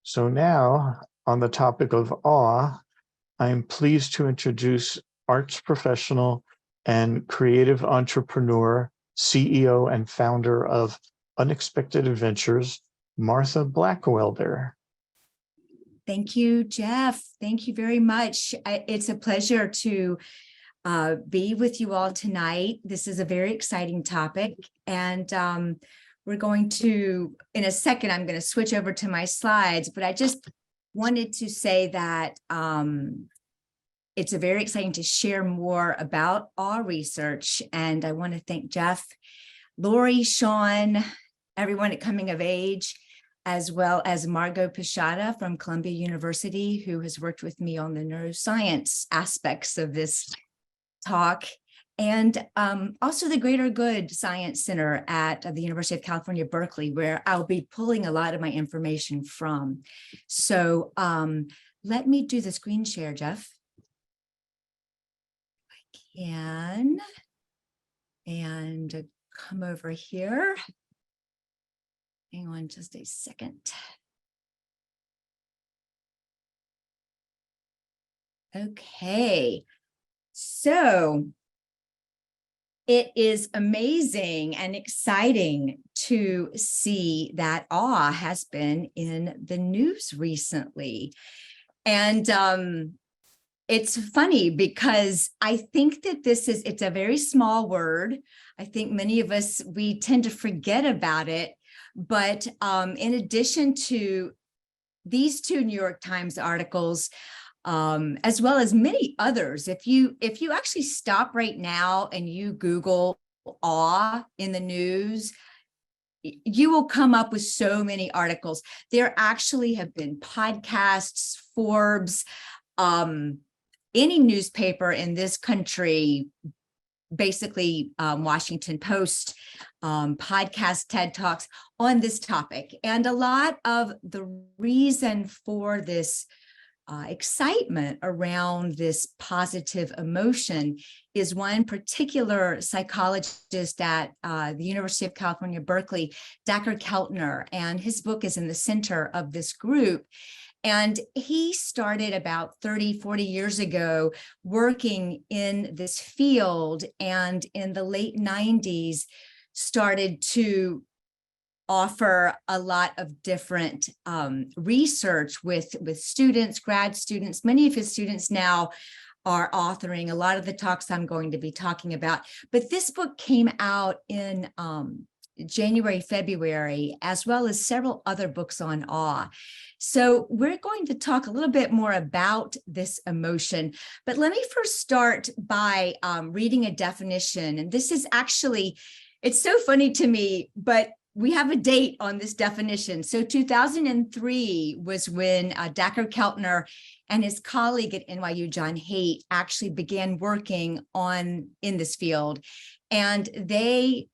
So now, on the topic of awe, I am pleased to introduce arts professional and creative entrepreneur, CEO and founder of Unexpected Adventures, Martha Blackwelder. Thank you, Jeff. Thank you very much. It's a pleasure to be with you all tonight. This is a very exciting topic, and we're going to, in a second, I'm going to switch over to my slides, but I just wanted to say that it's a very exciting to share more about awe research, and I want to thank Jeff, Lori, Sean, everyone at Coming of Age, as well as Margot Pichata from Columbia University, who has worked with me on the neuroscience aspects of this talk, and also the Greater Good Science Center at the University of California, Berkeley, where I'll be pulling a lot of my information from. So let me do the screen share, Jeff. I can, and come over here. Hang on just a second. Okay, so it is amazing and exciting to see that awe has been in the news recently. And it's funny because I think that it's a very small word. I think many of us, we tend to forget about it. But in addition to these two New York Times articles, as well as many others, if you actually stop right now and you Google awe in the news, you will come up with so many articles. There actually have been podcasts, Forbes, any newspaper in this country, basically Washington Post, podcast, TED Talks on this topic. And a lot of the reason for this excitement around this positive emotion is one particular psychologist at the University of California, Berkeley, Dacher Keltner, and his book is in the center of this group. And he started about 30, 40 years ago working in this field, and in the late 90s started to offer a lot of different research with students, grad students. Many of his students now are authoring a lot of the talks I'm going to be talking about. But this book came out in January, February, as well as several other books on awe. So we're going to talk a little bit more about this emotion, but let me first start by reading a definition. And this is actually, it's so funny to me, but we have a date on this definition. So 2003 was when Dacher Keltner and his colleague at NYU, John Haidt, actually began working in this field. And they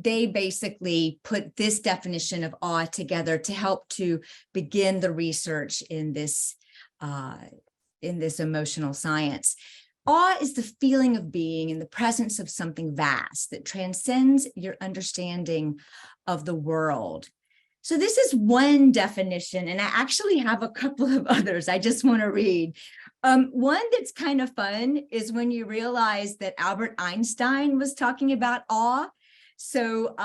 basically put this definition of awe together to help to begin the research in this emotional science. Awe is the feeling of being in the presence of something vast that transcends your understanding of the world. So this is one definition, and I actually have a couple of others I just want to read. One that's kind of fun is when you realize that Albert Einstein was talking about awe. So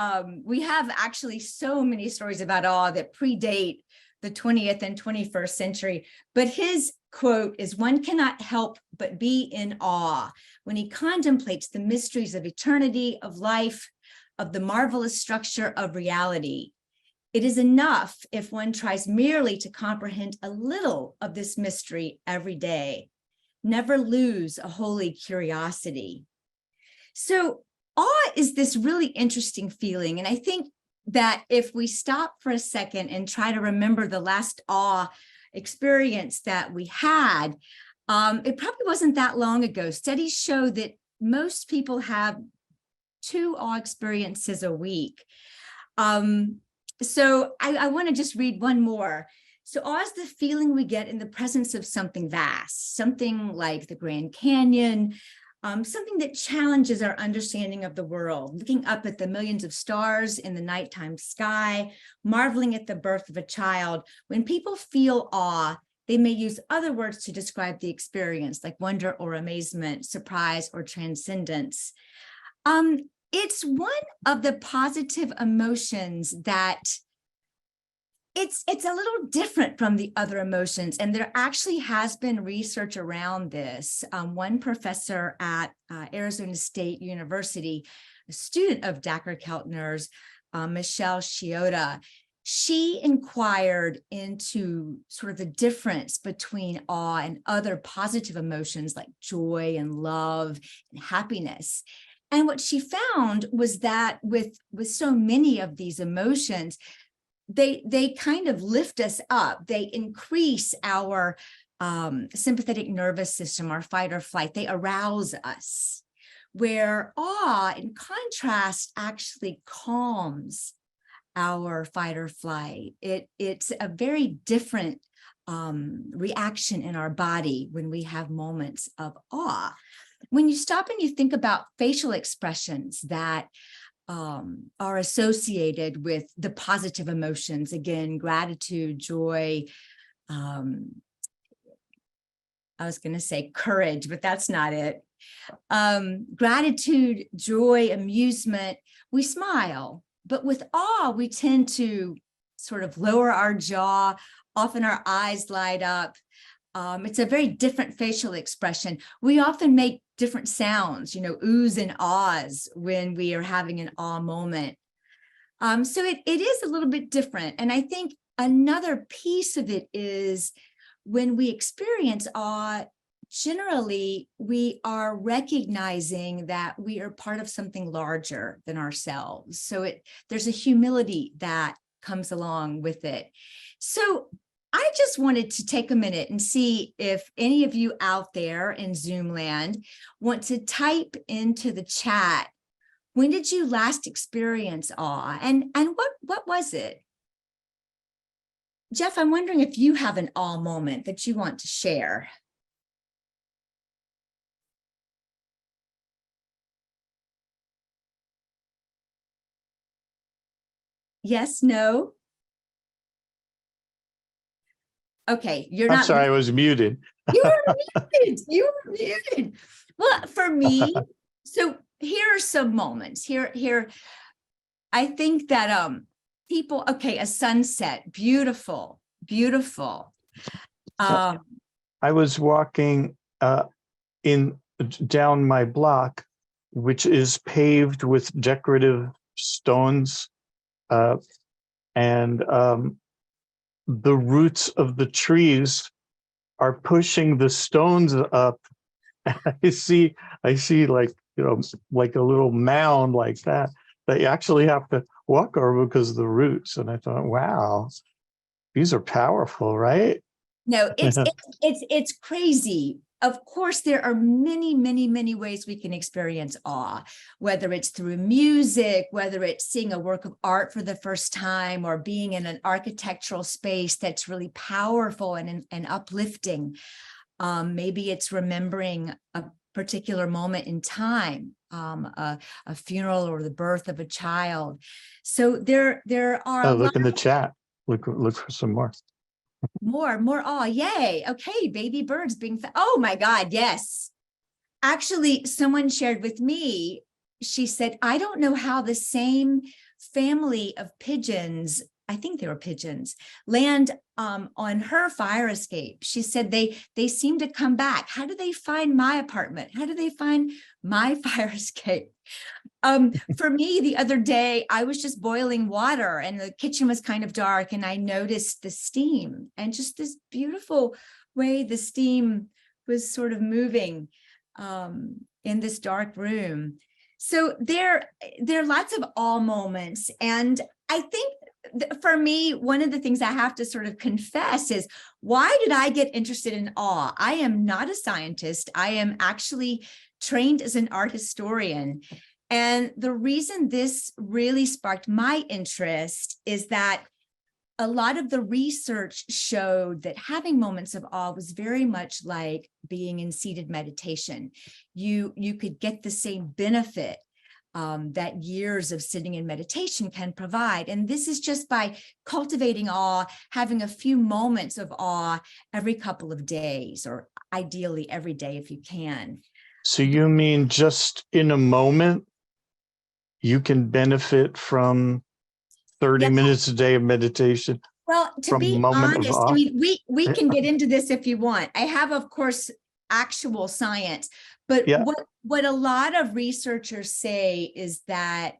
we have actually so many stories about awe that predate the 20th and 21st century. But his quote is, "One cannot help but be in awe when he contemplates the mysteries of eternity, of life, of the marvelous structure of reality. It is enough if one tries merely to comprehend a little of this mystery every day. Never lose a holy curiosity." So awe is this really interesting feeling. And I think that if we stop for a second and try to remember the last awe experience that we had, it probably wasn't that long ago. Studies show that most people have 2 awe experiences a week. So I want to just read one more. So awe is the feeling we get in the presence of something vast, something like the Grand Canyon, something that challenges our understanding of the world, looking up at the millions of stars in the nighttime sky, marveling at the birth of a child. When people feel awe, they may use other words to describe the experience, like wonder or amazement, surprise or transcendence. It's one of the positive emotions that it's a little different from the other emotions, and there actually has been research around this. One professor at Arizona State University, a student of Dacher Keltner's, Michelle Chioda, she inquired into sort of the difference between awe and other positive emotions like joy and love and happiness. And what she found was that with so many of these emotions, they kind of lift us up. They increase our sympathetic nervous system, our fight or flight. They arouse us, where awe, in contrast, actually calms our fight or flight. It's a very different reaction in our body when we have moments of awe. When you stop and you think about facial expressions that are associated with the positive emotions, again, gratitude, joy, I was going to say courage, but that's not it. Gratitude, joy, amusement, we smile. But with awe, we tend to sort of lower our jaw, often our eyes light up. It's a very different facial expression. We often make different sounds, oohs and ahs when we are having an awe moment. So it is a little bit different. And I think another piece of it is when we experience awe, generally, we are recognizing that we are part of something larger than ourselves. So there's a humility that comes along with it. So I just wanted to take a minute and see if any of you out there in Zoom land want to type into the chat, when did you last experience awe? And what was it? Jeff, I'm wondering if you have an awe moment that you want to share. Yes, no? Okay, you're I'm not. sorry, I was muted. You were muted. You were muted. Well, for me, so here are some moments. Here, I think that people, okay, a sunset, beautiful, beautiful. I was walking down my block, which is paved with decorative stones, and the roots of the trees are pushing the stones up. I see like, like a little mound like that you actually have to walk over because of the roots. And I thought, wow, these are powerful, right? No, it's crazy. Of course, there are many, many, many ways we can experience awe, whether it's through music, whether it's seeing a work of art for the first time, or being in an architectural space that's really powerful and uplifting. Maybe it's remembering a particular moment in time, a funeral or the birth of a child. So there are Oh, look in the chat. Look for some more. More awe. Yay. Okay, baby birds being oh my God, yes. Actually, someone shared with me, she said, I don't know how the same family of pigeons, I think they were pigeons, land on her fire escape. She said they seem to come back. How do they find my apartment? How do they find my fire escape? For me, the other day, I was just boiling water and the kitchen was kind of dark, and I noticed the steam and just this beautiful way the steam was sort of moving in this dark room. So there are lots of awe moments. And I think for me, one of the things I have to sort of confess is, why did I get interested in awe? I am not a scientist. I am actually trained as an art historian. And the reason this really sparked my interest is that a lot of the research showed that having moments of awe was very much like being in seated meditation. You could get the same benefit that years of sitting in meditation can provide. And this is just by cultivating awe, having a few moments of awe every couple of days, or ideally every day if you can. So you mean just in a moment, you can benefit from 30 minutes a day of meditation? Well, to from be moment of honest, I awe? mean, we can get into this if you want. I have, of course, actual science, but Yeah. what a lot of researchers say is that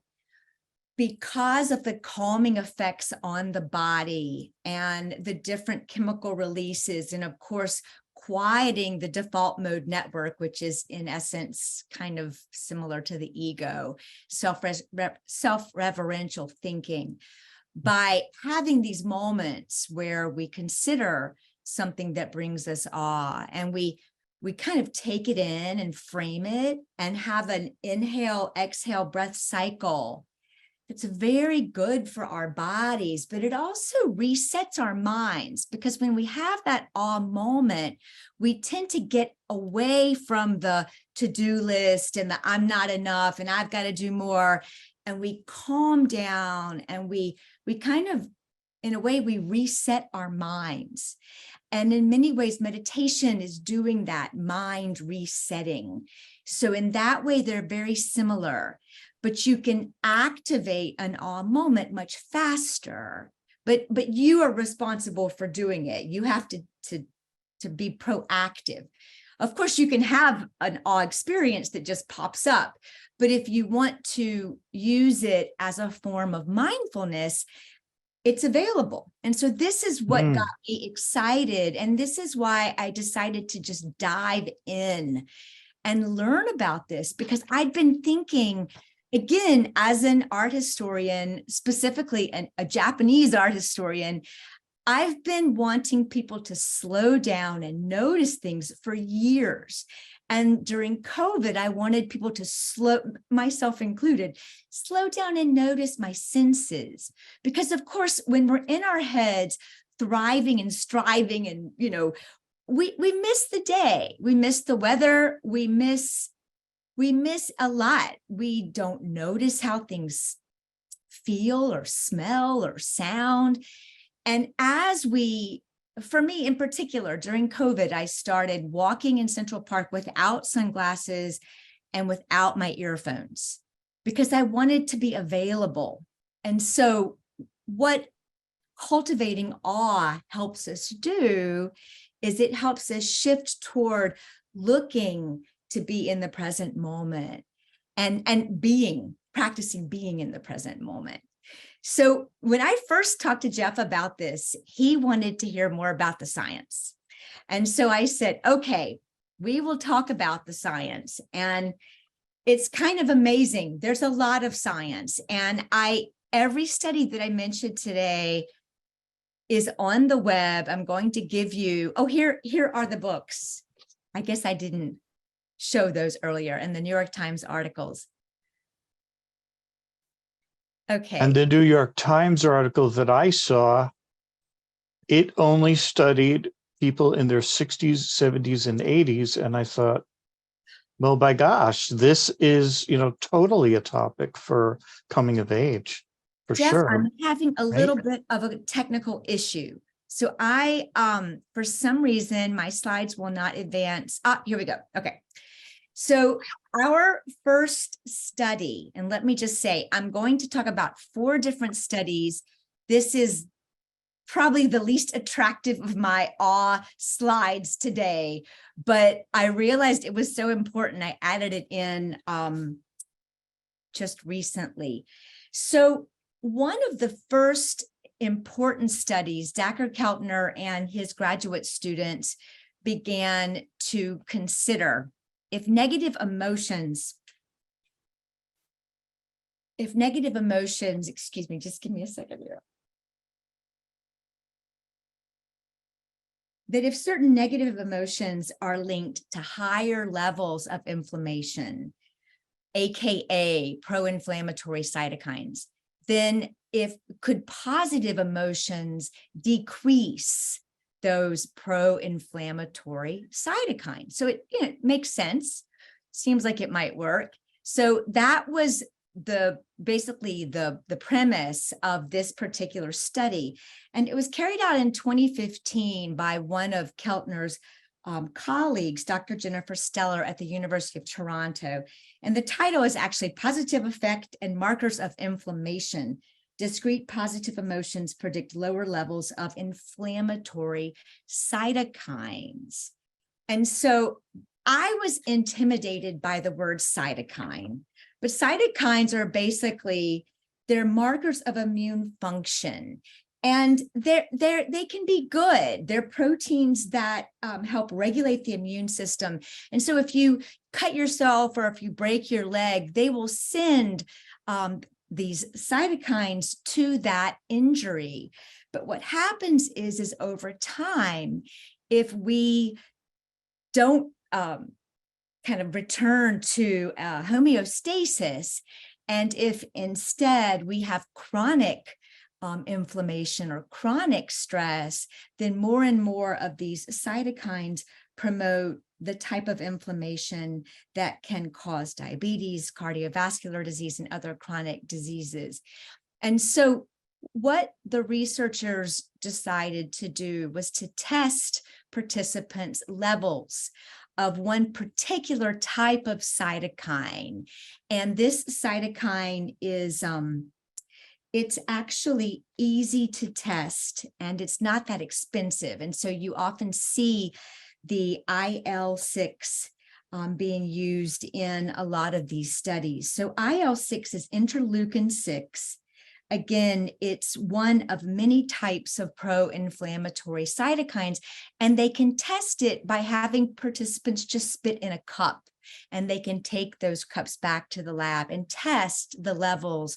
because of the calming effects on the body and the different chemical releases, and of course, quieting the default mode network, which is in essence kind of similar to the ego, self-referential thinking, by having these moments where we consider something that brings us awe, and we kind of take it in and frame it and have an inhale, exhale breath cycle. It's very good for our bodies, but it also resets our minds, because when we have that awe moment, we tend to get away from the to-do list and the I'm not enough and I've got to do more. And we calm down, and we kind of, in a way, we reset our minds. And in many ways, meditation is doing that mind resetting. So in that way, they're very similar, but you can activate an awe moment much faster. But you are responsible for doing it. You have to be proactive. Of course, you can have an awe experience that just pops up, but if you want to use it as a form of mindfulness, it's available. And so this is what got me excited. And this is why I decided to just dive in and learn about this, because I'd been thinking, again, as an art historian, specifically a Japanese art historian, I've been wanting people to slow down and notice things for years. And during COVID, I wanted people to slow, myself included, slow down and notice my senses. Because of course, when we're in our heads, thriving and striving, and, you know, we miss the day, we miss the weather, we miss a lot. We don't notice how things feel or smell or sound. And for me in particular, during COVID, I started walking in Central Park without sunglasses and without my earphones, because I wanted to be available. And so what cultivating awe helps us do is it helps us shift toward looking to be in the present moment and practicing being in the present moment. So when I first talked to Jeff about this, he wanted to hear more about the science. And so I said, okay, we will talk about the science. And it's kind of amazing. There's a lot of science. And every study that I mentioned today is on the web. I'm going to give you, here are the books. I guess I didn't show those earlier in the New York Times articles. Okay. And the New York Times article that I saw, it only studied people in their 60s, 70s, and 80s. And I thought, well, by gosh, this is, totally a topic for coming of age, for Jeff, sure. I'm having a little bit of a technical issue. So for some reason, my slides will not advance. Here we go. Okay. So our first study, and let me just say, I'm going to talk about 4 different studies. This is probably the least attractive of my awe slides today, but I realized it was so important. I added it in just recently. So one of the first important studies, Dacher Keltner and his graduate students began to consider if negative emotions, excuse me, just give me a second here. That if certain negative emotions are linked to higher levels of inflammation, AKA pro-inflammatory cytokines, then could positive emotions decrease those pro-inflammatory cytokines? So it makes sense. Seems like it might work. So that was basically the premise of this particular study. And it was carried out in 2015 by one of Keltner's colleagues, Dr. Jennifer Steller at the University of Toronto. And the title is actually Positive Effect and Markers of Inflammation. Discrete positive emotions predict lower levels of inflammatory cytokines. And so I was intimidated by the word cytokine, but cytokines are basically, they're markers of immune function. And they can be good. They're proteins that help regulate the immune system. And so if you cut yourself or if you break your leg, they will send these cytokines to that injury. But what happens is over time, if we don't kind of return to homeostasis, and if instead we have chronic inflammation or chronic stress, then more and more of these cytokines promote the type of inflammation that can cause diabetes, cardiovascular disease, and other chronic diseases. And so what the researchers decided to do was to test participants' levels of one particular type of cytokine. And this cytokine is it's actually easy to test and it's not that expensive. And so you often see the IL-6 being used in a lot of these studies. So IL-6 is interleukin-6. Again, it's one of many types of pro-inflammatory cytokines, and they can test it by having participants just spit in a cup, and they can take those cups back to the lab and test the levels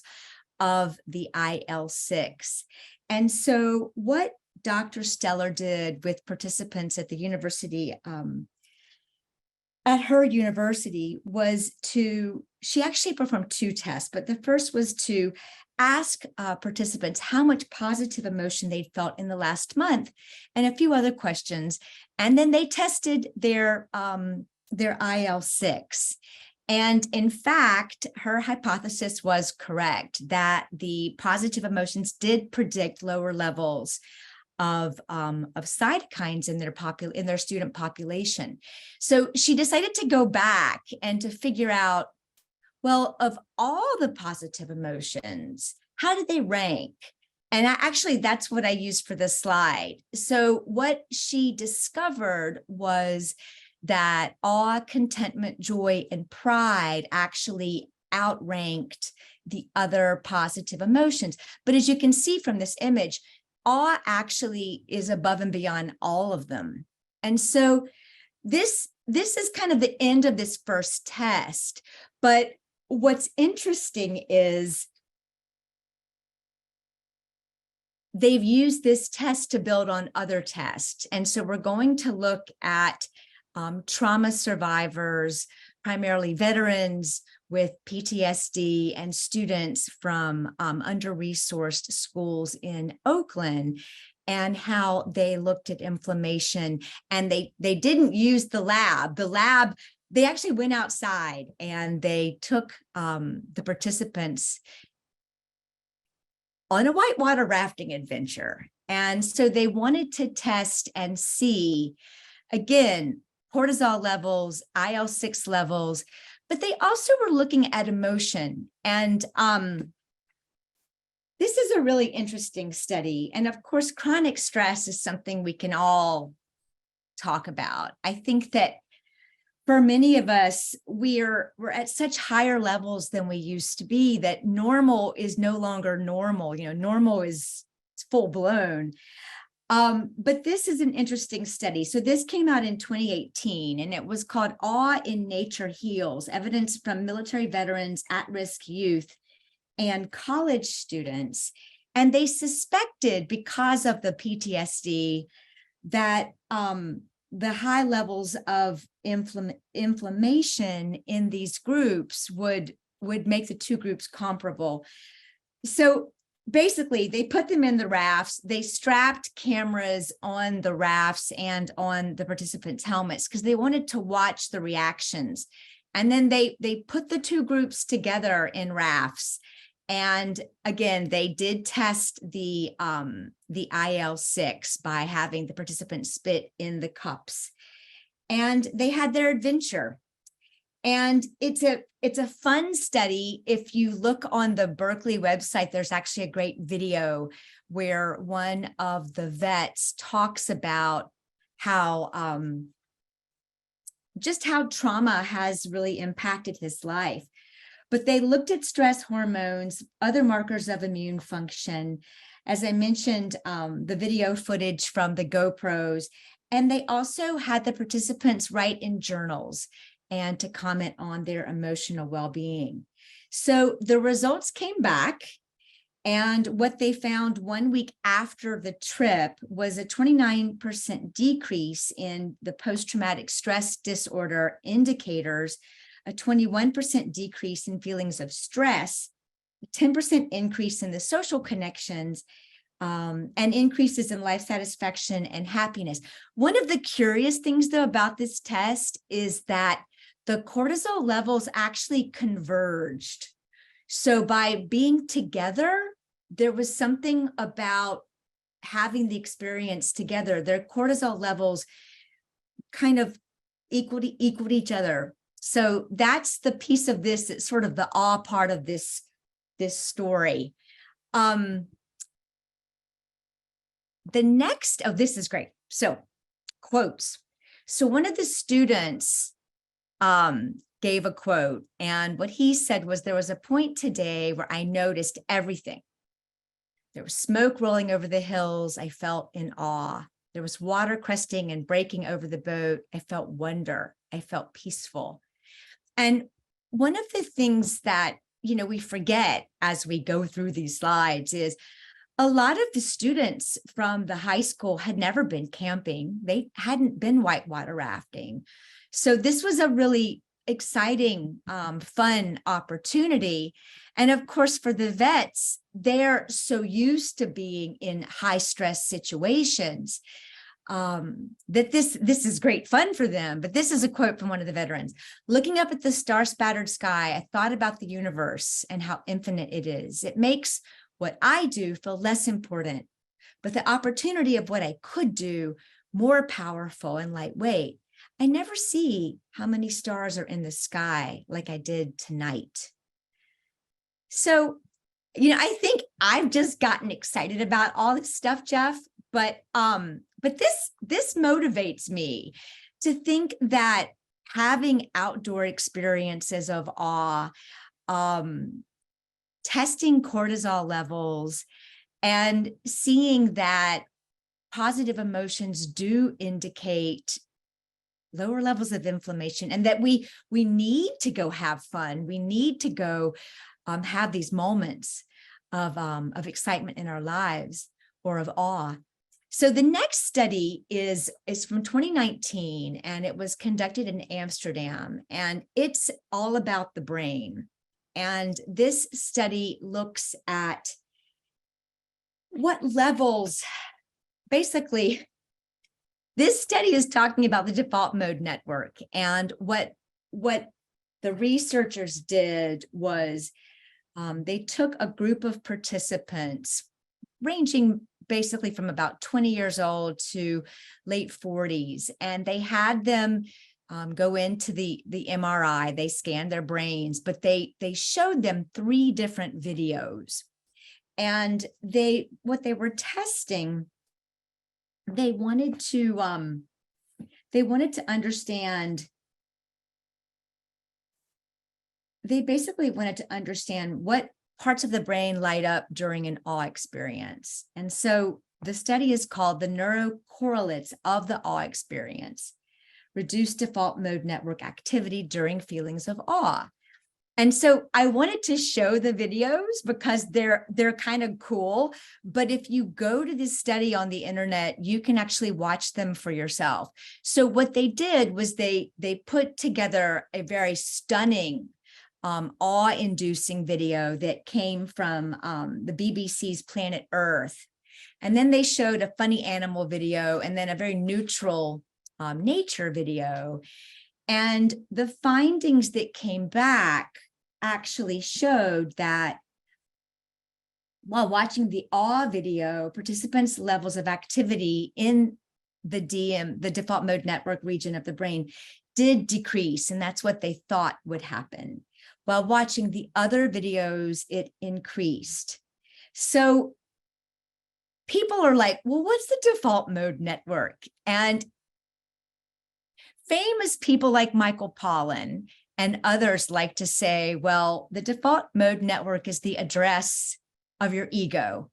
of the IL-6. And so what Dr. Steller did with participants at the university, at her university, was she actually performed two tests, but the first was to ask participants how much positive emotion they'd felt in the last month and a few other questions. And then they tested their IL-6. And in fact, her hypothesis was correct, that the positive emotions did predict lower levels of cytokines in their student population. So she decided to go back and to figure out, well, of all the positive emotions, how did they rank? And actually, that's what I used for this slide. So what she discovered was that awe, contentment, joy, and pride actually outranked the other positive emotions. But as you can see from this image, awe actually is above and beyond all of them. And so this is kind of the end of this first test. But what's interesting is they've used this test to build on other tests. And so we're going to look at trauma survivors, primarily veterans with PTSD, and students from under-resourced schools in Oakland, and how they looked at inflammation. And they didn't use the lab. They actually went outside and they took the participants on a whitewater rafting adventure. And so they wanted to test and see, again, cortisol levels, IL-6 levels, but they also were looking at emotion. And this is a really interesting study. And of course, chronic stress is something we can all talk about. I think that for many of us, we're at such higher levels than we used to be, that normal is no longer normal. Normal is full blown. But this is an interesting study. So this came out in 2018, and it was called Awe in Nature Heals: Evidence from Military Veterans, At-Risk Youth, and College Students. And they suspected, because of the PTSD, that the high levels of inflammation in these groups would make the two groups comparable. So basically, they put them in the rafts. They strapped cameras on the rafts and on the participants' helmets because they wanted to watch the reactions. And then they put the two groups together in rafts. And again, they did test the IL-6 by having the participants spit in the cups. And they had their adventure. And it's a fun study. If you look on the Berkeley website, there's actually a great video where one of the vets talks about how just how trauma has really impacted his life. But they looked at stress hormones, other markers of immune function, as I mentioned, the video footage from the GoPros, and they also had the participants write in journals and to comment on their emotional well-being. So the results came back, and what they found 1 week after the trip was a 29% decrease in the post-traumatic stress disorder indicators, a 21% decrease in feelings of stress, a 10% increase in the social connections, and increases in life satisfaction and happiness. One of the curious things, though, about this test is that the cortisol levels actually converged. So by being together, there was something about having the experience together. Their cortisol levels kind of equaled each other. So that's the piece of this, it's sort of the awe part of this story. The next, oh, this is great. So quotes. So one of the students gave a quote, and what he said was, there was a point today where I noticed everything. There was smoke rolling over the hills. I felt in awe. There was water cresting and breaking over the boat. I felt wonder. I felt peaceful. And one of the things that, you know, we forget as we go through these slides is a lot of the students from the high school had never been camping. They hadn't been whitewater rafting. So this was a really exciting, fun opportunity. And of course, for the vets, they're so used to being in high stress situations that this is great fun for them. But this is a quote from one of the veterans. Looking up at the star-spattered sky, I thought about the universe and how infinite it is. It makes what I do feel less important, but the opportunity of what I could do more powerful and lightweight. I never see how many stars are in the sky like I did tonight. So, you know, I think I've just gotten excited about all this stuff, Jeff, but this motivates me to think that having outdoor experiences of awe, testing cortisol levels, and seeing that positive emotions do indicate lower levels of inflammation, and that we need to go have fun. We need to go have these moments of excitement in our lives, or of awe. So the next study is from 2019, and it was conducted in Amsterdam, and it's all about the brain. And this study looks at what levels, basically, this study is talking about the default mode network. And what the researchers did was they took a group of participants ranging basically from about 20 years old to late 40s, and they had them go into the MRI. They scanned their brains, but they showed them 3 different videos. And what they were testing, they wanted to understand, they basically wanted to understand what parts of the brain light up during an awe experience. And so the study is called the neurocorrelates of the awe experience, reduced default mode network activity during feelings of awe. And so I wanted to show the videos because they're kind of cool, but if you go to this study on the internet, you can actually watch them for yourself. So what they did was they put together a very stunning awe-inducing video that came from the BBC's Planet Earth. And then they showed a funny animal video and then a very neutral nature video. And the findings that came back actually showed that while watching the awe video, participants' levels of activity in the the default mode network region of the brain, did decrease. And that's what they thought would happen. While watching the other videos, it increased. So people are like, well, what's the default mode network? And famous people like Michael Pollan and others like to say, well, the default mode network is the address of your ego.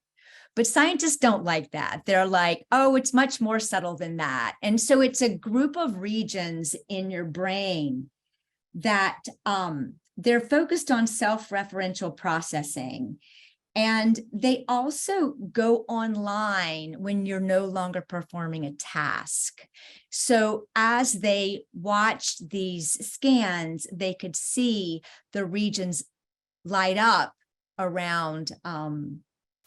But scientists don't like that. They're like, oh, it's much more subtle than that. And so it's a group of regions in your brain that they're focused on self-referential processing. And they also go online when you're no longer performing a task. So as they watched these scans, they could see the regions light up around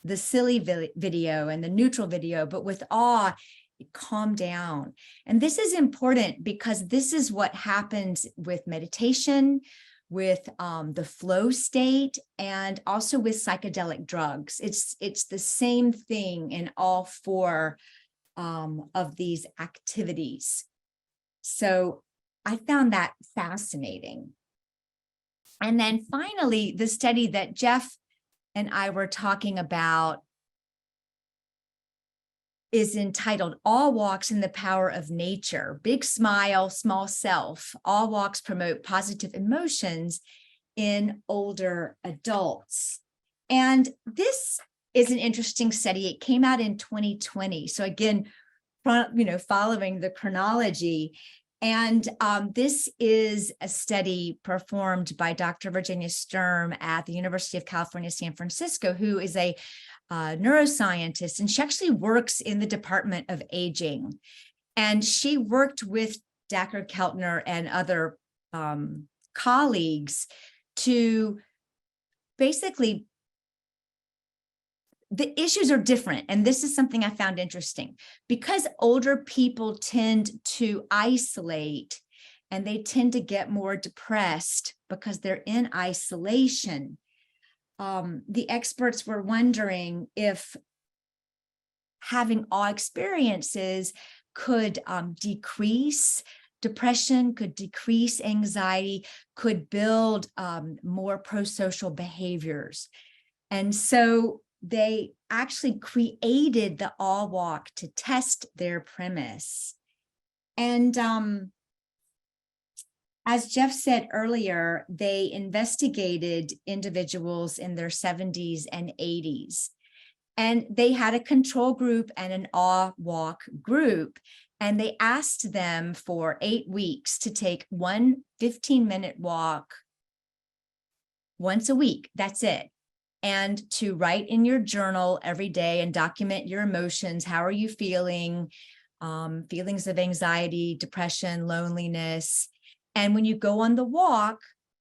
the silly video and the neutral video, but with awe, it calmed down. And this is important because this is what happens with meditation, with the flow state, and also with psychedelic drugs. It's the same thing in all four of these activities. So I found that fascinating. And then finally, the study that Jeff and I were talking about is entitled All Walks in the Power of Nature. Big smile, small self. All walks promote positive emotions in older adults. And this is an interesting study. It came out in 2020. So again, following the chronology. And this is a study performed by Dr. Virginia Sturm at the University of California, San Francisco, who is a neuroscientist, and she actually works in the Department of Aging. And she worked with Dacher Keltner and other colleagues to basically, the issues are different. And this is something I found interesting because older people tend to isolate and they tend to get more depressed because they're in isolation. The experts were wondering if having awe experiences could decrease depression, could decrease anxiety, could build more pro-social behaviors. And so they actually created the awe walk to test their premise. And as Jeff said earlier, they investigated individuals in their 70s and 80s. And they had a control group and an awe walk group. And they asked them for 8 weeks to take one 15-minute walk once a week. That's it. And to write in your journal every day and document your emotions. How are you feeling? Feelings of anxiety, depression, loneliness. And when you go on the walk,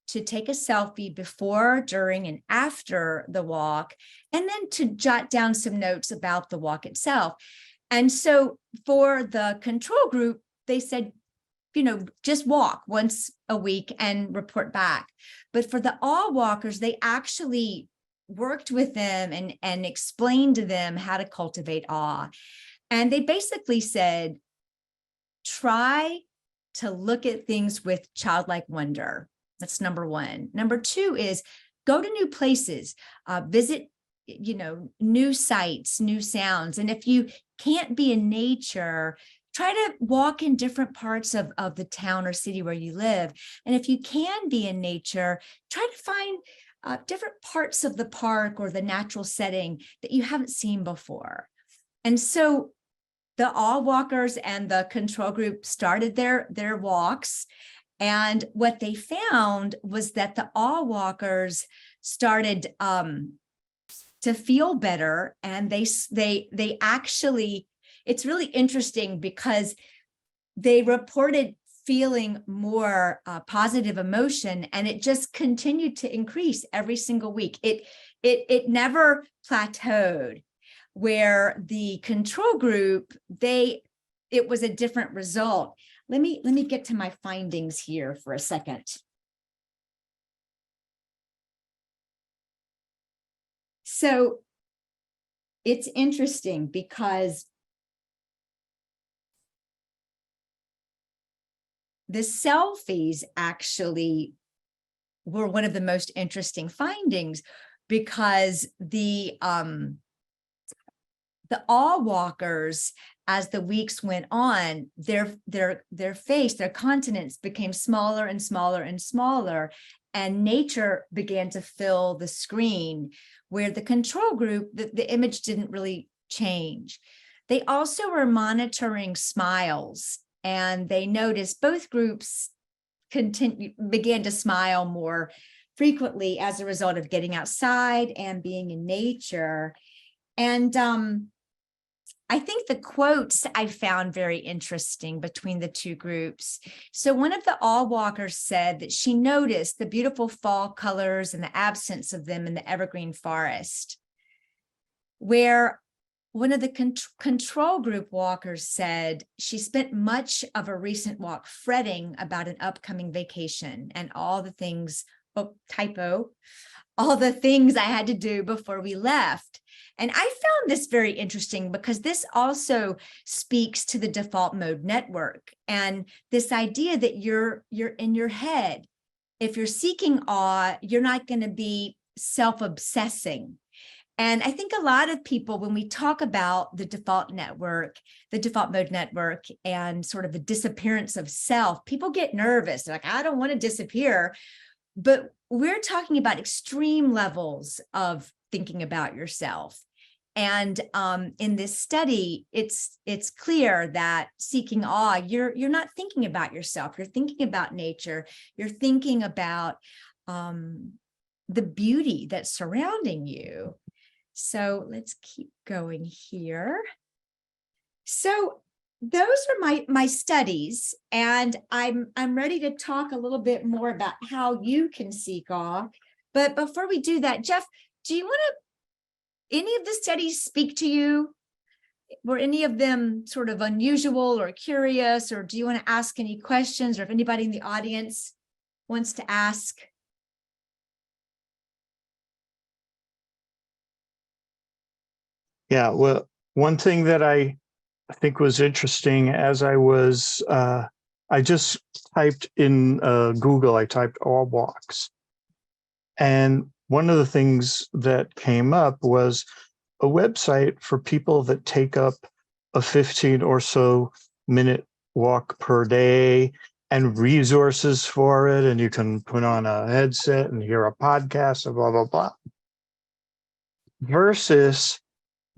to take a selfie before, during, and after the walk, and then to jot down some notes about the walk itself. And so for the control group, they said, just walk once a week and report back. But for the awe walkers, they actually worked with them and explained to them how to cultivate awe. And they basically said, try to look at things with childlike wonder. That's number one. Number two is go to new places, visit, new sights, new sounds. And if you can't be in nature, try to walk in different parts of the town or city where you live. And if you can be in nature, try to find different parts of the park or the natural setting that you haven't seen before. And so the awe walkers and the control group started their walks. And what they found was that the awe walkers started to feel better. And they actually, it's really interesting because they reported feeling more positive emotion, and it just continued to increase every single week. It never plateaued. Where the control group, it was a different result. Let me get to my findings here for a second. So it's interesting because the selfies actually were one of the most interesting findings, because the awe walkers, as the weeks went on, their face, their countenance became smaller and smaller and smaller, and nature began to fill the screen, where the control group, the image didn't really change. They also were monitoring smiles, and they noticed both groups began to smile more frequently as a result of getting outside and being in nature. And I think the quotes I found very interesting between the two groups. So one of the awe walkers said that she noticed the beautiful fall colors and the absence of them in the evergreen forest, where one of the control group walkers said she spent much of a recent walk fretting about an upcoming vacation and all the things, all the things I had to do before we left. And I found this very interesting because this also speaks to the default mode network and this idea that you're in your head. If you're seeking awe, you're not going to be self-obsessing. And I think a lot of people, when we talk about the default mode network and sort of the disappearance of self, people get nervous. They're like, I don't want to disappear. But we're talking about extreme levels of thinking about yourself. And in this study, it's clear that seeking awe, you're not thinking about yourself. You're thinking about nature. You're thinking about the beauty that's surrounding you. So let's keep going here. So those are my studies, and I'm ready to talk a little bit more about how you can seek awe. But before we do that, Jeff, do you want any of the studies speak to you? Were any of them sort of unusual or curious, or do you want to ask any questions, or if anybody in the audience wants to ask? Yeah, well, one thing that I think was interesting as I just typed in Google, I typed all walks. And one of the things that came up was a website for people that take up a 15 or so minute walk per day and resources for it. And you can put on a headset and hear a podcast and blah, blah, blah. Versus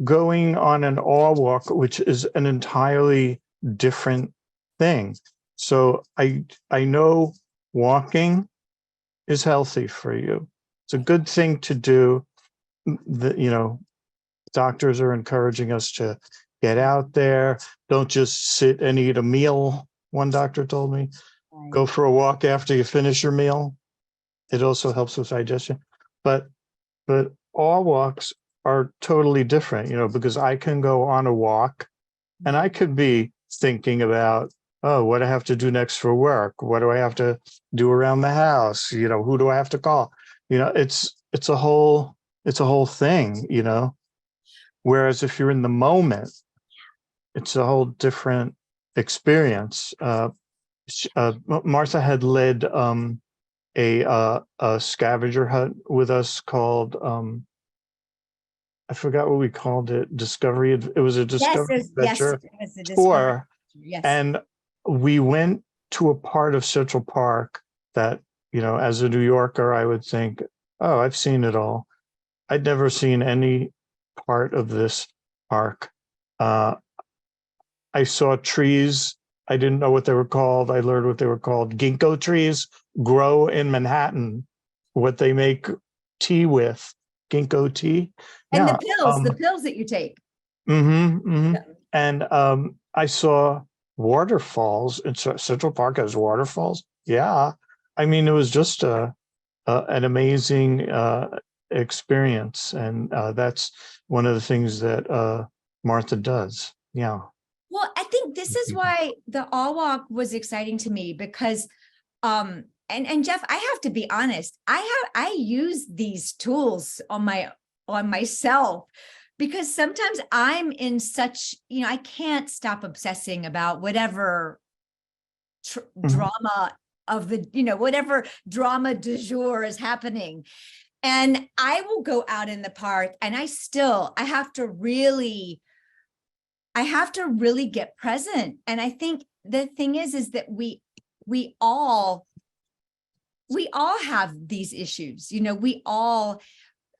going on an awe walk, which is an entirely different thing. So I know walking is healthy for you. It's a good thing to do. Doctors are encouraging us to get out there. Don't just sit and eat a meal. One doctor told me, go for a walk after you finish your meal. It also helps with digestion. But all walks are totally different, because I can go on a walk and I could be thinking about, oh, what do I have to do next for work? What do I have to do around the house? Who do I have to call? It's a whole thing, Whereas if you're in the moment, it's a whole different experience. Martha had led a scavenger hunt with us called I forgot what we called it. Discovery. It was a discovery adventure tour. Yes. And we went to a part of Central Park that, as a New Yorker, I would think, oh, I've seen it all. I'd never seen any part of this park. I saw trees. I didn't know what they were called. I learned what they were called. Ginkgo trees grow in Manhattan, what they make tea with. Ginkgo tea. And yeah, the pills that you take. Yeah. And I saw waterfalls. And Central Park has waterfalls. Yeah. I mean, it was just an amazing experience. And that's one of the things that Martha does. Yeah. Well, I think this is why the All Walk was exciting to me, because and Jeff, I have to be honest, I use these tools on myself, because sometimes I'm in such, I can't stop obsessing about whatever drama of the, whatever drama du jour is happening. And I will go out in the park and I have to really get present. And I think the thing is that we all have these issues. We all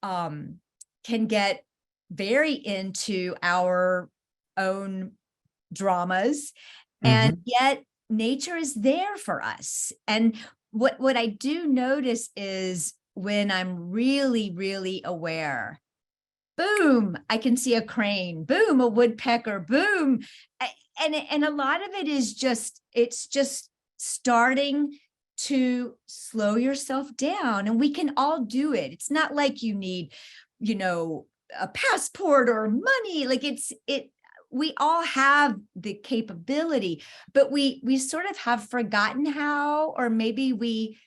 can get very into our own dramas, and yet nature is there for us. And what I do notice is when I'm really, really aware, boom, I can see a crane, boom, a woodpecker, boom. And a lot of it is it's just starting to slow yourself down, and we can all do it. It's not like you need, a passport or money. Like we all have the capability, but we sort of have forgotten how, or maybe we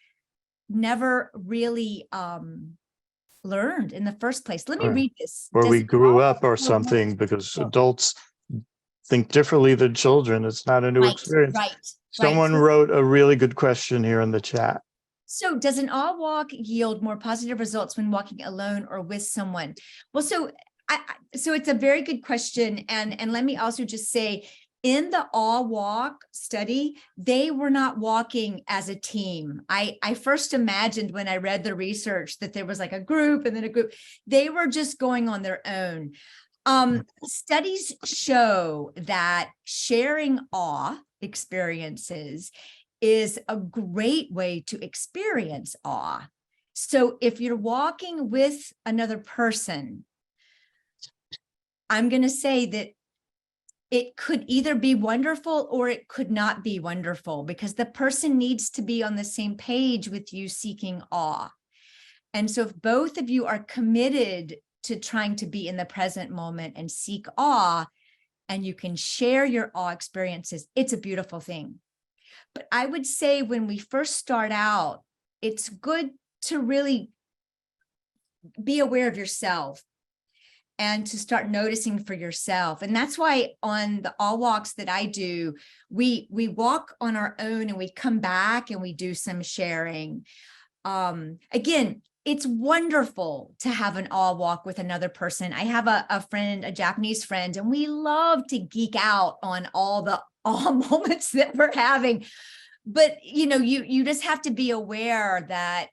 never really learned in the first place. Let me read this. Or we grew up or something, because adults think differently than children. It's not a new experience. Right. Someone wrote a really good question here in the chat. So does an all walk yield more positive results when walking alone or with someone? Well, so it's a very good question. And let me also just say, in the all walk study, they were not walking as a team. I first imagined when I read the research that there was like a group and then a group. They were just going on their own. Studies show that sharing awe experiences is a great way to experience awe. So if you're walking with another person, I'm going to say that it could either be wonderful or it could not be wonderful, because the person needs to be on the same page with you seeking awe. And so if both of you are committed to trying to be in the present moment and seek awe, and you can share your awe experiences, it's a beautiful thing. But I would say when we first start out, it's good to really be aware of yourself and to start noticing for yourself. And that's why on the all walks that I do, we walk on our own and we come back and we do some sharing. Again, it's wonderful to have an all walk with another person. I have a friend, a Japanese friend, and we love to geek out on all the awe moments that we're having. But, you just have to be aware that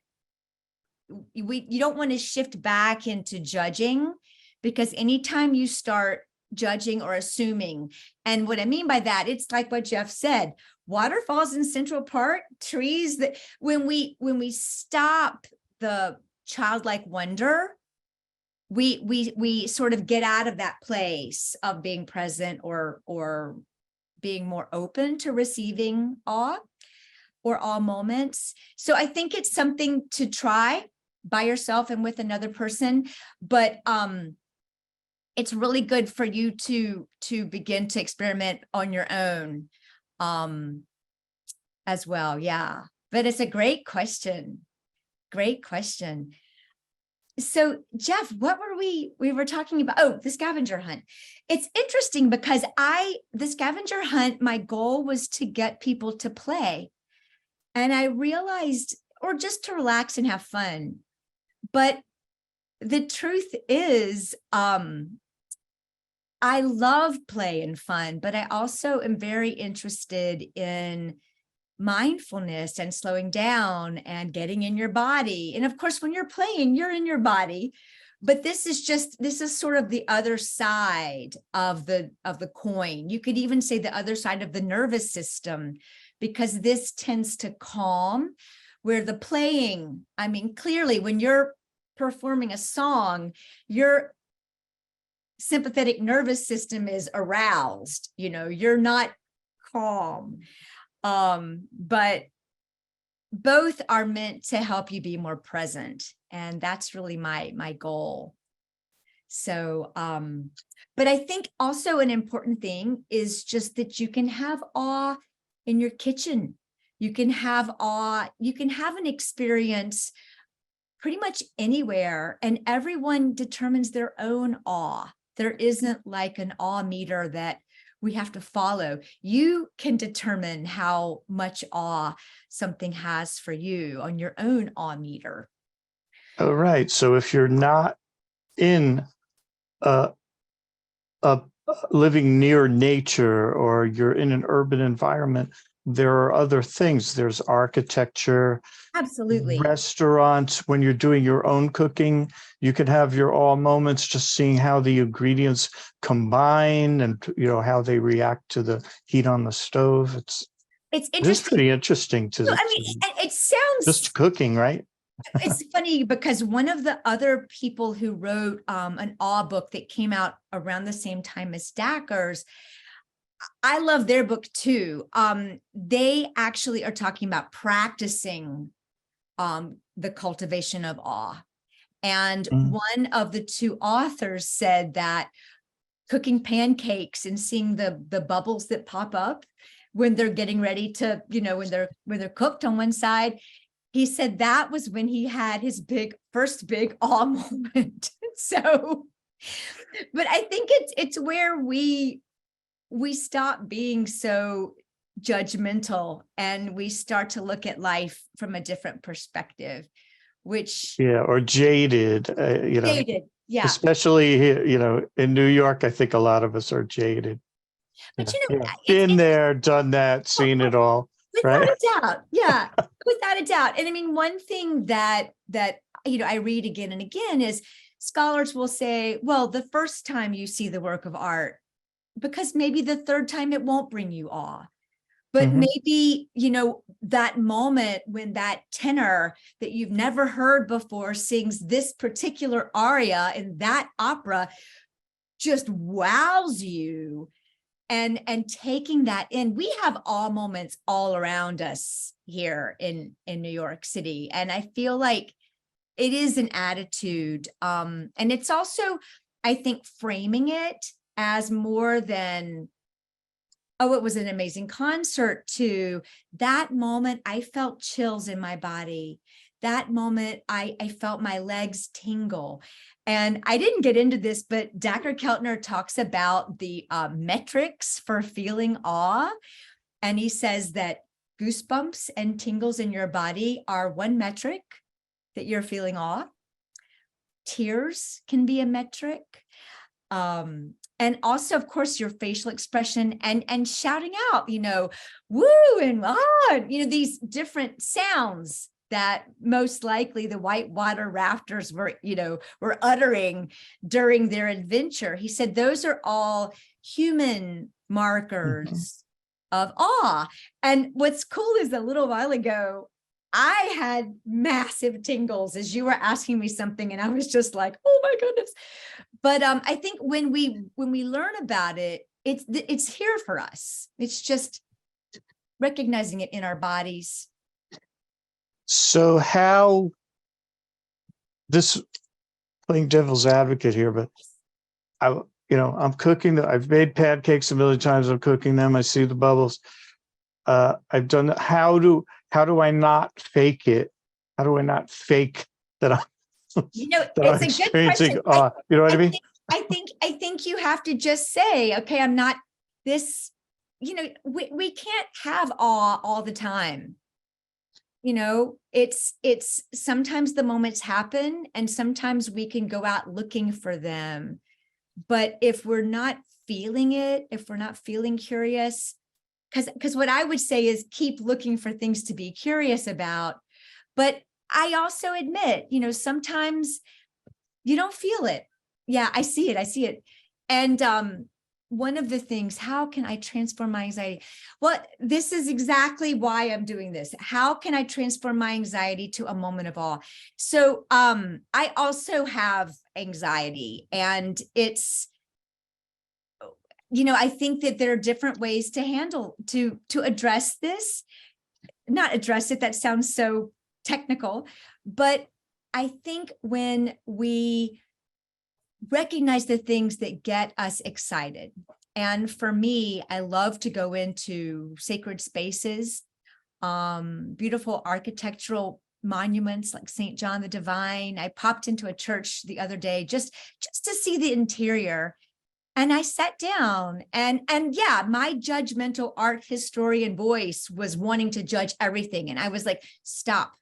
you don't want to shift back into judging, because anytime you start judging or assuming, and what I mean by that, it's like what Jeff said, waterfalls in Central Park, trees, that when we stop the childlike wonder, we sort of get out of that place of being present or being more open to receiving awe or awe moments. So I think it's something to try by yourself and with another person, but it's really good for you to begin to experiment on your own as well. Yeah, but it's a great question. Great question. So Jeff, what were we were talking about? Oh, the scavenger hunt. It's interesting because the scavenger hunt, my goal was to get people to play. And I realized, or just to relax and have fun. But the truth is, I love play and fun, but I also am very interested in mindfulness and slowing down and getting in your body. And of course, when you're playing, you're in your body. But this is sort of the other side of the coin. You could even say the other side of the nervous system, because this tends to calm, where the playing, I mean, clearly when you're performing a song, your sympathetic nervous system is aroused. You're not calm. But both are meant to help you be more present. And that's really my goal. So, but I think also an important thing is just that you can have awe in your kitchen. You can have awe, you can have an experience pretty much anywhere, and everyone determines their own awe. There isn't like an awe meter that we have to follow. You can determine how much awe something has for you on your own awe meter. Oh, right. So if you're not in a living near nature, or you're in an urban environment, there are other things. There's architecture, Absolutely. restaurants. When you're doing your own cooking, you can have your awe moments, just seeing how the ingredients combine and, you know, how they react to the heat on the stove. It's It is interesting. pretty interesting to, I mean, it sounds just cooking, right? it's funny because one of the other people who wrote an awe book that came out around the same time as Dacker's, I love their book too. They actually are talking about practicing the cultivation of awe. And one of the two authors said that cooking pancakes and seeing the bubbles that pop up when they're getting ready to, you know, when they're cooked on one side, he said that was when he had his first big awe moment. So, but I think it's where we stop being so judgmental and we start to look at life from a different perspective, which or jaded, you know, jaded, yeah. especially here, you know, in New York. I think a lot of us are jaded. But you know, Been there, done that, seen it all. Without Right? a doubt. Yeah, without a doubt. And I mean, one thing that you know, I read again and again is scholars will say, well, the first time you see the work of art, because maybe the third time it won't bring you awe. But maybe, you know, that moment when that tenor that you've never heard before sings this particular aria in that opera just wows you. And taking that in, we have awe moments all around us here in New York City. And I feel like it is an attitude. And it's also, I think, framing it as more than, oh, it was an amazing concert, to that moment, I felt chills in my body. That moment, I felt my legs tingle. And I didn't get into this, but Dr. Keltner talks about the metrics for feeling awe. And he says that goosebumps and tingles in your body are one metric that you're feeling awe. Tears can be a metric. And also, of course, your facial expression and shouting out, you know, woo and ah, you know, these different sounds that most likely the whitewater rafters were uttering during their adventure. He said those are all human markers of awe. And what's cool is a little while ago, I had massive tingles as you were asking me something, and I was just like, oh my goodness. But I think when we learn about it, it's here for us. It's just recognizing it in our bodies. So how, this, playing devil's advocate here, but I'm cooking. I've made pancakes a million times. I'm cooking them. I see the bubbles. I've done that. How do I not fake it? How do I not fake that I'm, you know, that it's I'm a good experiencing question. you know what I mean? I think you have to just say, okay, I'm not this, you know, we can't have awe all the time. You know, it's sometimes the moments happen and sometimes we can go out looking for them. But if we're not feeling it, if we're not feeling curious, because what I would say is keep looking for things to be curious about. But I also admit, you know, sometimes you don't feel it. Yeah, I see it. And one of the things, how can I transform my anxiety? Well, this is exactly why I'm doing this. How can I transform my anxiety to a moment of awe? So I also have anxiety, and it's, I think that there are different ways to address this, not address it. That sounds so technical, but I think when we recognize the things that get us excited. And for me, I love to go into sacred spaces, beautiful architectural monuments like St. John the Divine. I popped into a church the other day just to see the interior. And I sat down and yeah, my judgmental art historian voice was wanting to judge everything. And I was like, stop.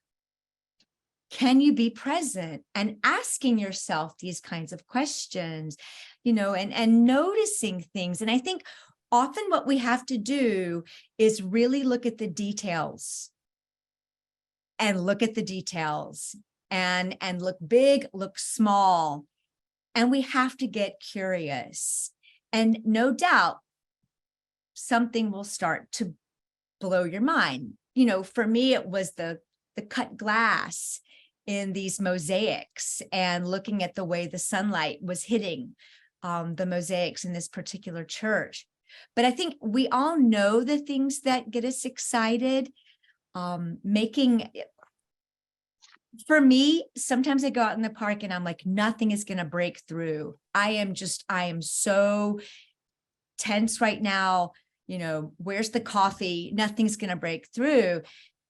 Can you be present and asking yourself these kinds of questions, and noticing things? And I think often what we have to do is really look at the details and look big, look small. And we have to get curious. And no doubt, something will start to blow your mind. For me, it was the cut glass in these mosaics and looking at the way the sunlight was hitting the mosaics in this particular church. But I think we all know the things that get us excited. For me, sometimes I go out in the park and I'm like, nothing is going to break through. I am so tense right now. Where's the coffee? Nothing's going to break through.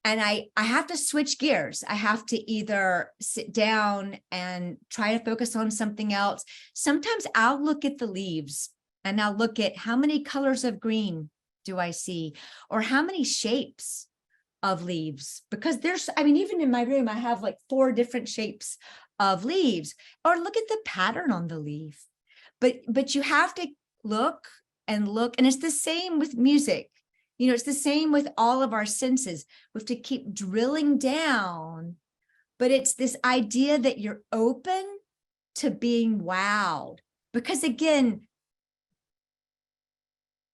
And I have to switch gears. I have to either sit down and try to focus on something else. Sometimes I'll look at the leaves and I'll look at how many colors of green do I see, or how many shapes of leaves, because even in my room, I have like 4 different shapes of leaves, or look at the pattern on the leaf. But you have to look, and it's the same with music. It's the same with all of our senses. We have to keep drilling down, but it's this idea that you're open to being wowed. Because again,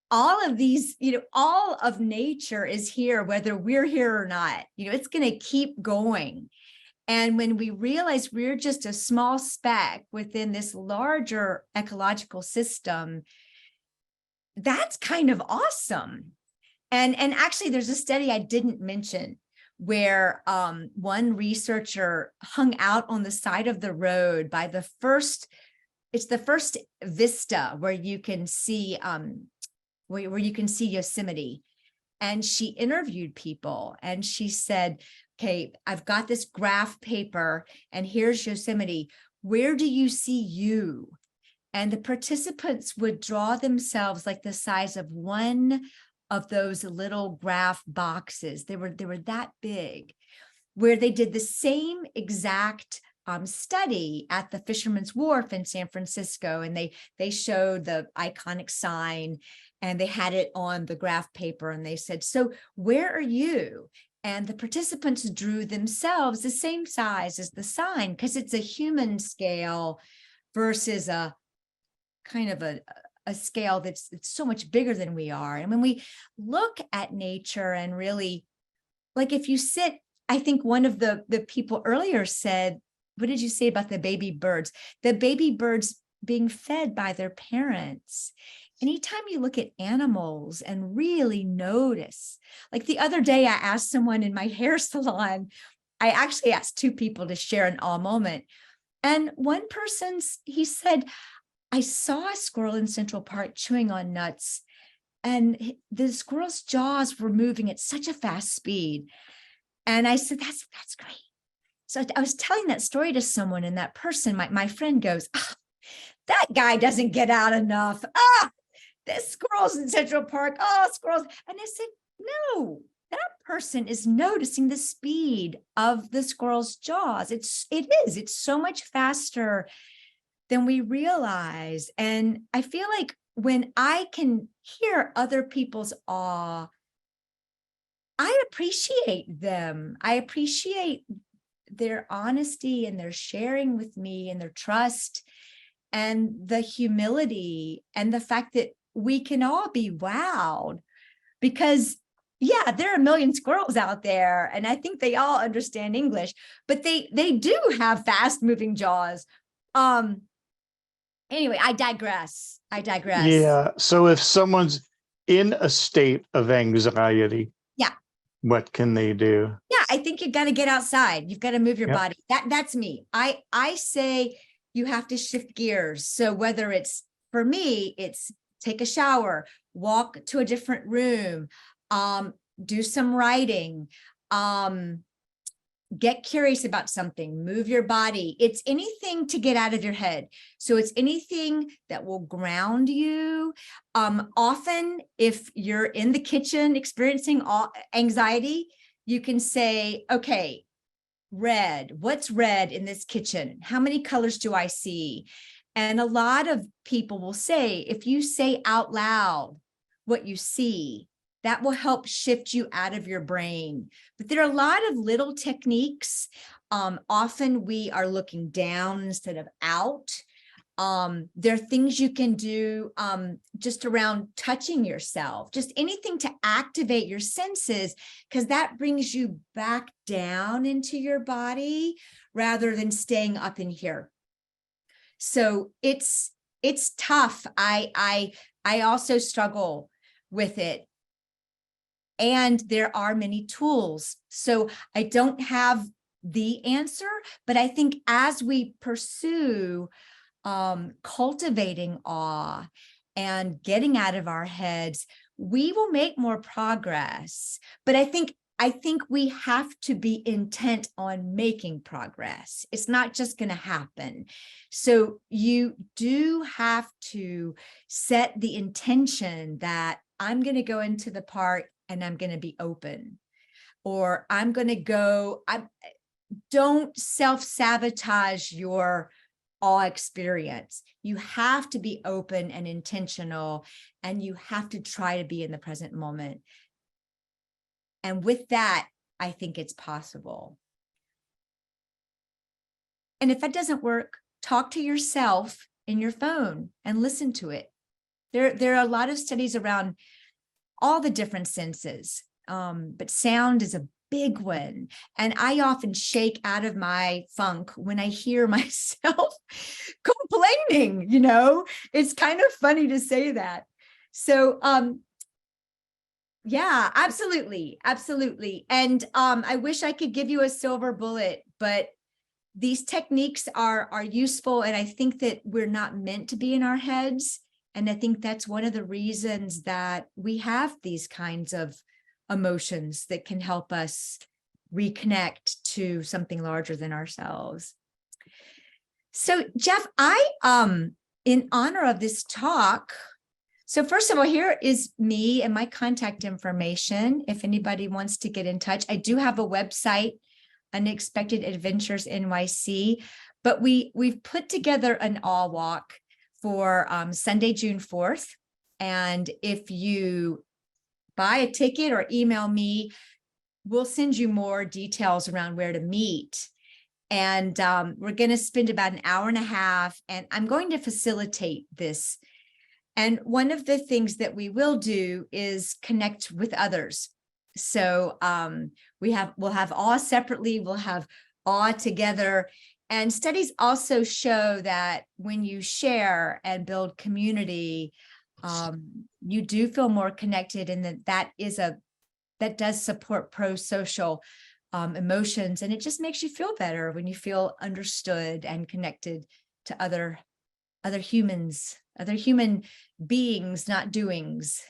all of these, all of nature is here, whether we're here or not. It's going to keep going. And when we realize we're just a small speck within this larger ecological system, that's kind of awesome. And actually, there's a study I didn't mention where one researcher hung out on the side of the road by the first vista where you can see where you can see Yosemite. And she interviewed people and she said, okay, I've got this graph paper and here's Yosemite. Where do you see you? And the participants would draw themselves like the size of one of those little graph boxes. They were that big, where they did the same exact study at the Fisherman's Wharf in San Francisco. And they showed the iconic sign and they had it on the graph paper. And they said, so where are you? And the participants drew themselves the same size as the sign, because it's a human scale versus a kind of a scale it's so much bigger than we are. And when we look at nature and really, like if you sit, I think one of the people earlier said, what did you say about the baby birds? The baby birds being fed by their parents. Anytime you look at animals and really notice, like the other day, I asked someone in my hair salon, I actually asked 2 people to share an awe moment. And one person, he said, I saw a squirrel in Central Park chewing on nuts, and the squirrel's jaws were moving at such a fast speed. And I said, that's great. So I was telling that story to someone, and that person, my friend goes, that guy doesn't get out enough. There's squirrels in Central Park. Oh, squirrels. And I said, no, that person is noticing the speed of the squirrel's jaws. It's so much faster than we realize. And I feel like when I can hear other people's awe, I appreciate them. I appreciate their honesty and their sharing with me and their trust and the humility and the fact that we can all be wowed, because yeah, there are a million squirrels out there and I think they all understand English, but they do have fast moving jaws. Anyway, I digress. I digress. Yeah. So if someone's in a state of anxiety, Yeah. what can they do? Yeah, I think you've got to get outside. You've got to move your Yep. body. That's me. I say you have to shift gears. So whether it's, for me, it's take a shower, walk to a different room, do some writing, get curious about something, move your body. It's anything to get out of your head. So it's anything that will ground you. Often, if you're in the kitchen experiencing anxiety, you can say, okay, red, what's red in this kitchen? How many colors do I see? And a lot of people will say, if you say out loud what you see, that will help shift you out of your brain. But there are a lot of little techniques. Often we are looking down instead of out. There are things you can do just around touching yourself, just anything to activate your senses, because that brings you back down into your body rather than staying up in here. So it's tough. I also struggle with it. And there are many tools. So I don't have the answer, but I think as we pursue cultivating awe and getting out of our heads, we will make more progress. But I think we have to be intent on making progress. It's not just going to happen. So you do have to set the intention that I'm going to go into the park and I'm going to be open, or I'm going to go. Don't self-sabotage your awe experience. You have to be open and intentional, and you have to try to be in the present moment. And with that, I think it's possible. And if that doesn't work, talk to yourself in your phone and listen to it. There are a lot of studies around all the different senses, but sound is a big one. And I often shake out of my funk when I hear myself complaining, it's kind of funny to say that. So, yeah, absolutely. Absolutely. And I wish I could give you a silver bullet, but these techniques are useful. And I think that we're not meant to be in our heads. And I think that's one of the reasons that we have these kinds of emotions that can help us reconnect to something larger than ourselves. So, Jeff, in honor of this talk, so first of all, here is me and my contact information. If anybody wants to get in touch, I do have a website, Unexpected Adventures NYC, but we've put together an awe walk for Sunday, June 4th. And if you buy a ticket or email me, we'll send you more details around where to meet. And we're going to spend about an hour and a half, and I'm going to facilitate this. And one of the things that we will do is connect with others. So we'll have awe separately, we'll have awe together. And studies also show that when you share and build community, you do feel more connected, and that does support pro-social emotions. And it just makes you feel better when you feel understood and connected to other humans, other human beings, not doings.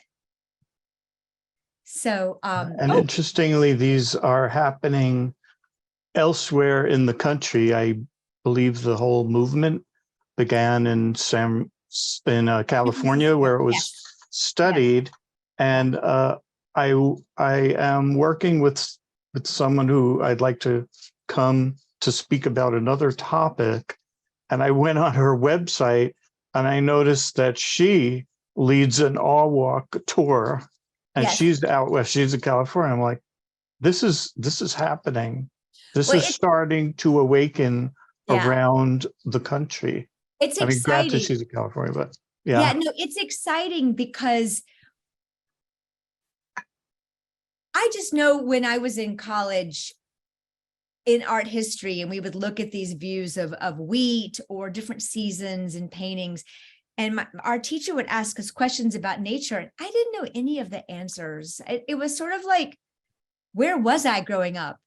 So, and interestingly, these are happening elsewhere in the country. I believe the whole movement began in California, where it was studied. Yes. And I am working with someone who I'd like to come to speak about another topic. And I went on her website and I noticed that she leads an awe walk tour, and she's out west. She's in California. I'm like, this is happening. This is starting to awaken around the country. It's exciting. Granted, she's in California, but yeah, no, it's exciting because I just know when I was in college, in art history, and we would look at these views of wheat or different seasons and paintings. And our teacher would ask us questions about nature. And I didn't know any of the answers. It was sort of like, where was I growing up?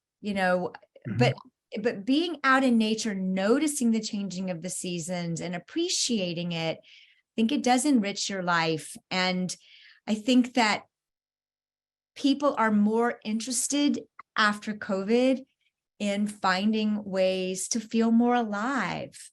But being out in nature, noticing the changing of the seasons and appreciating it, I think it does enrich your life. And I think that people are more interested after COVID in finding ways to feel more alive.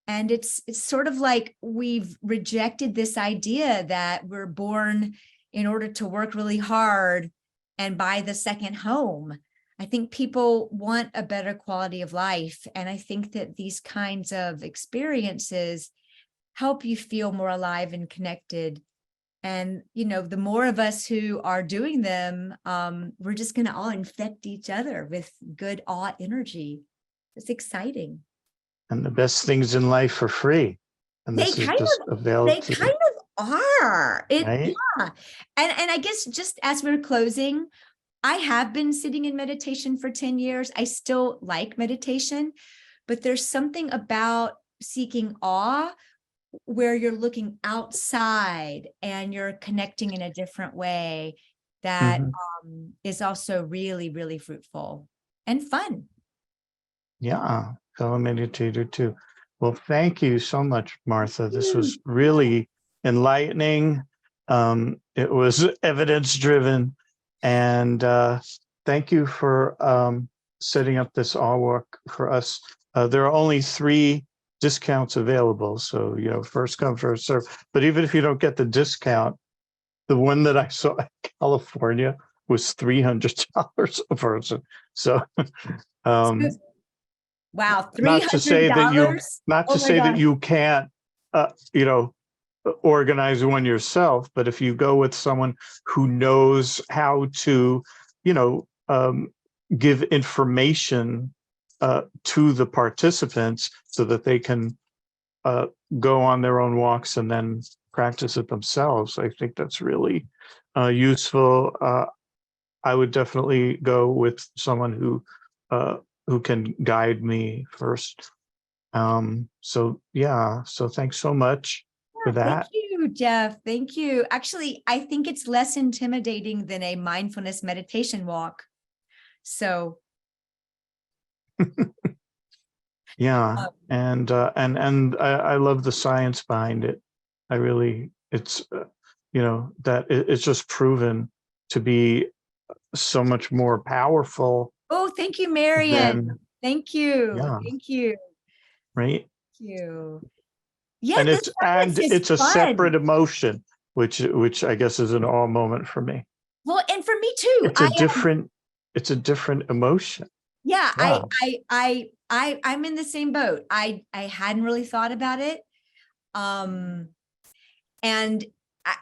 And it's sort of like we've rejected this idea that we're born in order to work really hard and buy the second home. I think people want a better quality of life. And I think that these kinds of experiences help you feel more alive and connected. And, the more of us who are doing them, we're just going to all infect each other with good awe energy. It's exciting. And the best things in life are free. And this is just available. They kind of are. Right? Yeah. And I guess just as we're closing, I have been sitting in meditation for 10 years. I still like meditation, but there's something about seeking awe where you're looking outside and you're connecting in a different way that is also really, really fruitful and fun. Yeah, fellow meditator too. Well, thank you so much, Martha. This was really enlightening. It was evidence-driven. And thank you for setting up this all work for us. There are only 3 discounts available. So, first come, first serve. But even if you don't get the discount, the one that I saw in California was $300 a person. So, Wow, $300. not to say that you can't, organize one yourself, but if you go with someone who knows how to, give information to the participants so that they can go on their own walks and then practice it themselves, I think that's really useful. I would definitely go with someone who can guide me first. So thanks so much for that. Thank you, Jeff. Thank you. Actually, I think it's less intimidating than a mindfulness meditation walk. So yeah, and I love the science behind it. I really, it's that it's just proven to be so much more powerful. Oh, thank you, Marian. Thank you. Yeah. Thank you. Right. Thank you. Yeah, and it's a separate emotion, which I guess is an awe moment for me. Well, and for me too. It's a different emotion. Yeah, I'm in the same boat. I hadn't really thought about it. And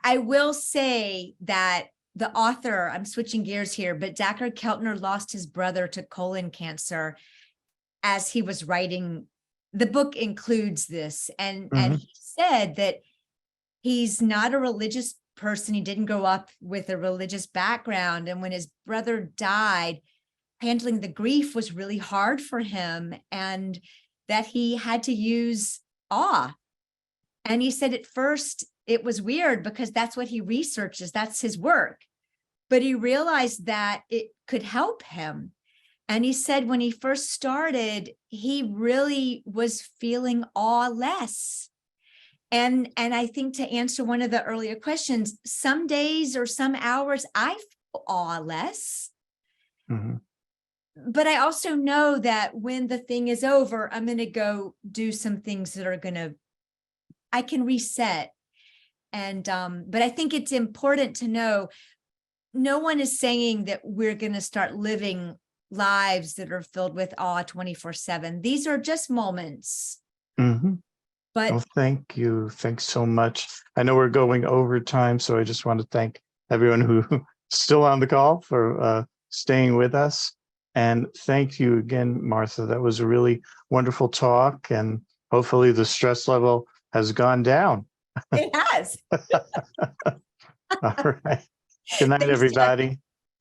I will say that the author, I'm switching gears here, but Dacher Keltner lost his brother to colon cancer as he was writing. The book includes this, and he said that he's not a religious person. He didn't grow up with a religious background. And when his brother died, handling the grief was really hard for him, and that he had to use awe. And he said at first it was weird because that's what he researches, that's his work. But he realized that it could help him. And he said when he first started, he really was feeling awe less. And I think to answer one of the earlier questions, some days or some hours I feel awe less. But I also know that when the thing is over, I'm going to go do some things that are I can reset. And, but I think it's important to know no one is saying that we're going to start living lives that are filled with awe 24/7. These are just moments. But well, thank you. Thanks so much. I know we're going over time, so I just want to thank everyone who's still on the call for staying with us. And thank you again, Martha. That was a really wonderful talk, and hopefully the stress level has gone down. It has. All right. Good night, everybody.